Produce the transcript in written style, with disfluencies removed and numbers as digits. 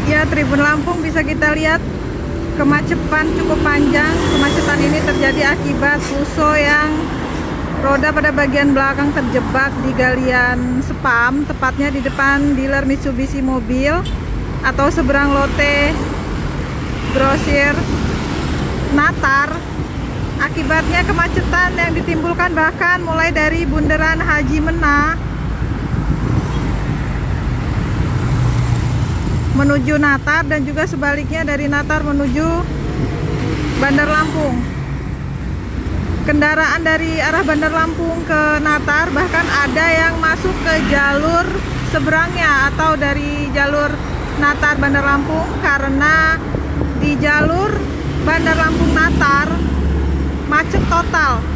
Ya, Tribun Lampung bisa kita lihat kemacetan cukup panjang. Kemacetan ini terjadi akibat Fuso yang roda pada bagian belakang terjebak di galian spam, tepatnya di depan dealer Mitsubishi mobil atau seberang lote grosir Natar. Akibatnya kemacetan yang ditimbulkan bahkan mulai dari Bundaran Haji Mena menuju Natar dan juga sebaliknya dari Natar menuju Bandar Lampung. Kendaraan dari arah Bandar Lampung ke Natar bahkan ada yang masuk ke jalur seberangnya atau dari jalur Natar Bandar Lampung, karena di jalur Bandar Lampung Natar macet total.